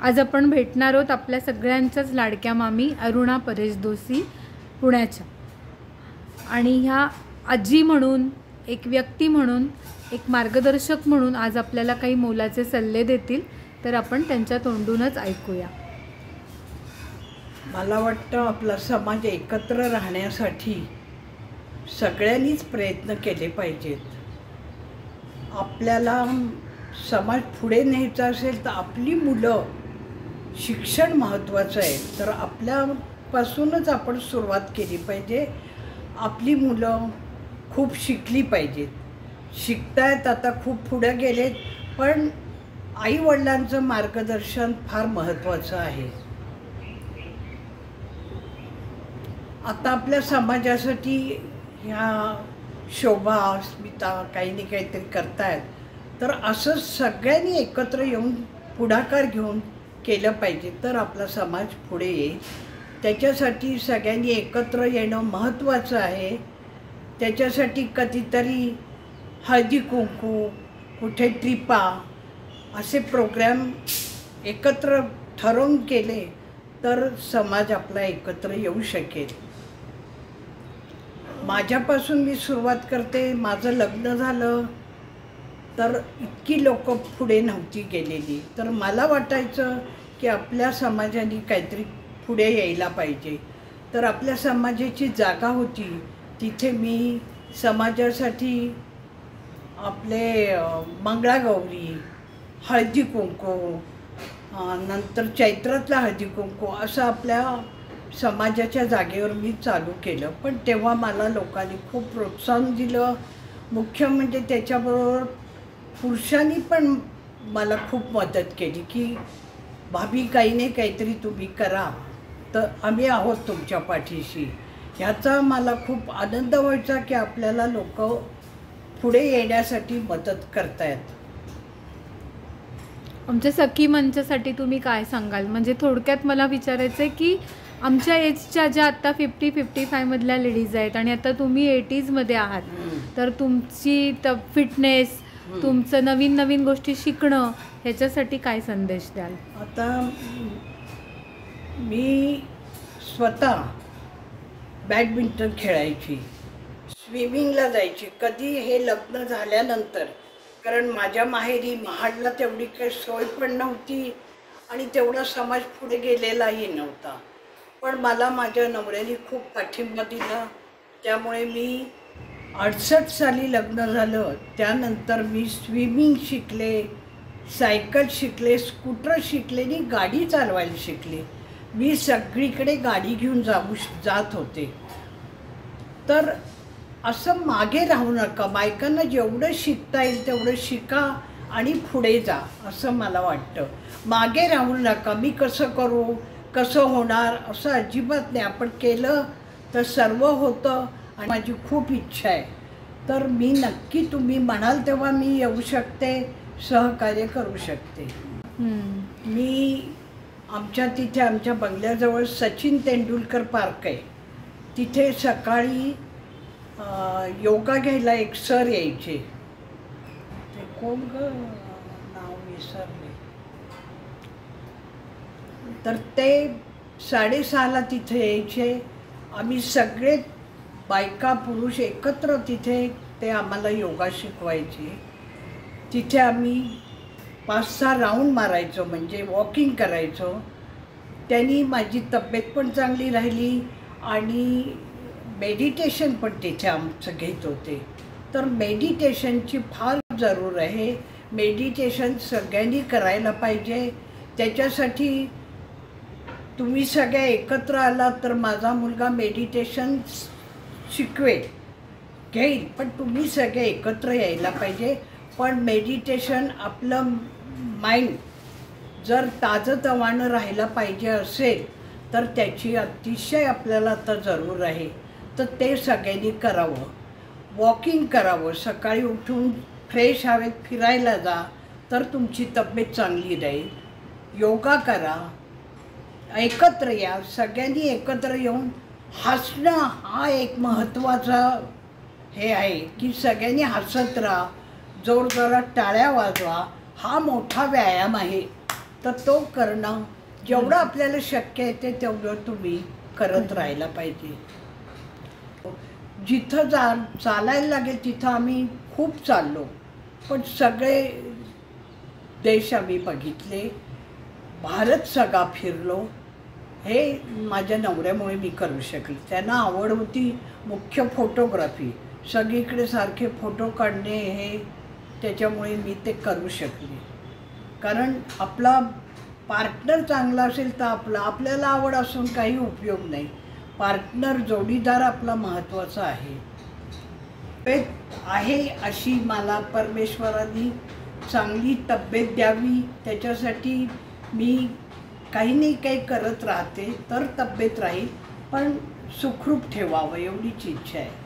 आज आपण भेटणार आहोत आपल्या सगळ्यांच्याच लाडक्या मामी अरुणा परेश दोशी पुण्याच्या. आणि ह्या आजी म्हणून, एक व्यक्ती म्हणून, एक मार्गदर्शक म्हणून आज आपल्याला काही मोलाचे सल्ले देतील. तर आपण त्यांच्या तोंडूनच ऐकूया. मला वाटतं आपला समाज एकत्र राहण्यासाठी सगळ्यांनीच प्रयत्न केले पाहिजेत. आपल्याला समाज पुढे न्यायचा असेल तर आपली मुलं, शिक्षण महत्त्वाचं आहे. तर आपल्यापासूनच आपण सुरुवात केली पाहिजे. आपली मुलं खूप शिकली पाहिजेत. शिकतायत, आता खूप पुढे गेलेत, पण आईवडिलांचं मार्गदर्शन फार महत्त्वाचं आहे. आता आपल्या समाजासाठी ह्या शोभा, स्मिता काही ना काहीतरी करतायत. तर असं सगळ्यांनी एकत्र येऊन पुढाकार घेऊन केलं पाहिजे, तर आपला समाज पुढे येईल. त्याच्यासाठी सगळ्यांनी एकत्र येणं महत्त्वाचं आहे. त्याच्यासाठी कधीतरी हळदी कुंकू, कुठे ट्रिपा, असे प्रोग्रॅम एकत्र ठरवून केले तर समाज आपला एकत्र येऊ शकेल. माझ्यापासून मी सुरुवात करते. माझं लग्न झालं तर इतकी लोक पुढे नव्हती गेलेली. तर मला वाटायचं की आपल्या समाजाने काहीतरी पुढे यायला पाहिजे. तर आपल्या समाजाची जागा होती, तिथे मी समाजासाठी आपले मंगळागौरी, हळदी कुंकू, नंतर चैत्रातला हळदी कुंकू, असं आपल्या समाजाच्या जागेवर मी चालू केलं. पण तेव्हा मला लोकांनी खूप प्रोत्साहन दिलं. मुख्य म्हणजे त्याच्याबरोबर पुरुषांनी पण मला खूप मदत केली की भाभी काही नाही काहीतरी तुम्ही करा, तर आम्ही आहोत तुमच्या पाठीशी. ह्याचा मला खूप आनंद व्हायचा की आपल्याला लोक पुढे येण्यासाठी मदत करतायत. आमच्या सखी मंचासाठी तुम्ही काय सांगाल? म्हणजे थोडक्यात मला विचारायचं आहे की आमच्या एजच्या ज्या आत्ता 50-55 मधल्या लेडीज आहेत आणि आता तुम्ही 80sमध्ये आहात, तर तुमची फिटनेस, तुमचं नवीन नवीन गोष्टी शिकणं, ह्याच्यासाठी काय संदेश द्याल? आता मी स्वतः बॅडमिंटन खेळायची, स्विमिंगला जायची. कधी हे लग्न झाल्यानंतर, कारण माझ्या माहेरी महाडला तेवढी काही सोय पण नव्हती आणि तेवढा समाज पुढे गेलेलाही नव्हता. पण मला माझ्या नवऱ्याने खूप पाठिंबा दिला. त्यामुळे मी 68 साली लग्न झालं. त्यानंतर मी स्विमिंग शिकले, सायकल शिकले, स्कूटर शिकले आणि गाडी चालवायला शिकले. मी सगळीकडे गाडी घेऊन जात होते. तर असं मागे राहू नका. बायकांना जेवढं शिकता येईल तेवढं शिका आणि पुढे जा, असं मला वाटतं. मागे राहू नका, मी कसं करू, कसं होणार, असं अजिबात नाही. आपण केलं तर सर्व होतं आणि माझी खूप इच्छा आहे. तर मी नक्की तुम्ही म्हणाल तेव्हा मी येऊ शकते, सहकार्य करू शकते. मी आमच्या तिथे आमच्या बंगल्याजवळ सचिन तेंडुलकर पार्क आहे. तिथे सकाळी योगा घ्यायला एक सर यायचे. ते कोण नाव विसरले. तर ते 6:30ला तिथे यायचे. आम्ही सगळे बायका पुरुष एकत्र तिथे ते आम्हाला योगा शिकवायचे. तिथे आम्ही 5-6 राऊंड मारायचो, म्हणजे वॉकिंग करायचो. त्यांनी माझी तब्येत पण चांगली राहिली आणि मेडिटेशन पण तिथे आमचं घेत होते. तर मेडिटेशनची फार जरूर आहे. मेडिटेशन सगळ्यांनी करायला पाहिजे. त्याच्यासाठी तुम्ही सगळ्या एकत्र आलात तर माझा मुलगा मेडिटेशन घेईल, पण तुम्ही सगळे एकत्र यायला पाहिजे. पण मेडिटेशन आपलं माइंड जर ताजंतवानं राहायला पाहिजे असेल तर त्याची अतिशय आपल्याला आता जरूर आहे. तर ते सगळ्यांनी करावं. वॉकिंग करावं, सकाळी उठून फ्रेश हवेत फिरायला जा, तर तुमची तब्येत चांगली राहील. योगा करा, एकत्र या. सगळ्यांनी एकत्र येऊन हसणं हा एक महत्त्वाचा हे आहे की सगळ्यांनी हसत राहा, जोरजोरात टाळ्या वाजवा. हा मोठा व्यायाम आहे. तर तो करणं जेवढं आपल्याला शक्य आहे ते तेवढं तुम्ही करत राहायला पाहिजे. जिथं चालायला लागेल तिथं आम्ही खूप चाललो, पण सगळे देश आम्ही बघितले, भारत सगळा फिरलो. हे माझ्या नवऱ्यामुळे मी करू शकले. त्यांना आवड होती मुख्य फोटोग्राफी, सगळीकडे सारखे फोटो काढणे, हे त्याच्यामुळे मी ते करू शकले. कारण आपला पार्टनर चांगला असेल तर आपल्याला आवड असून काही उपयोग नाही. पार्टनर जोडीदार आपला महत्त्वाचा आहे अशी मला परमेश्वराने चांगली तब्येत द्यावी, त्याच्यासाठी मी काही नाही काही करत राहते, तर तब्येत राहील, पण सुखरूप ठेवावं एवढीच इच्छा आहे.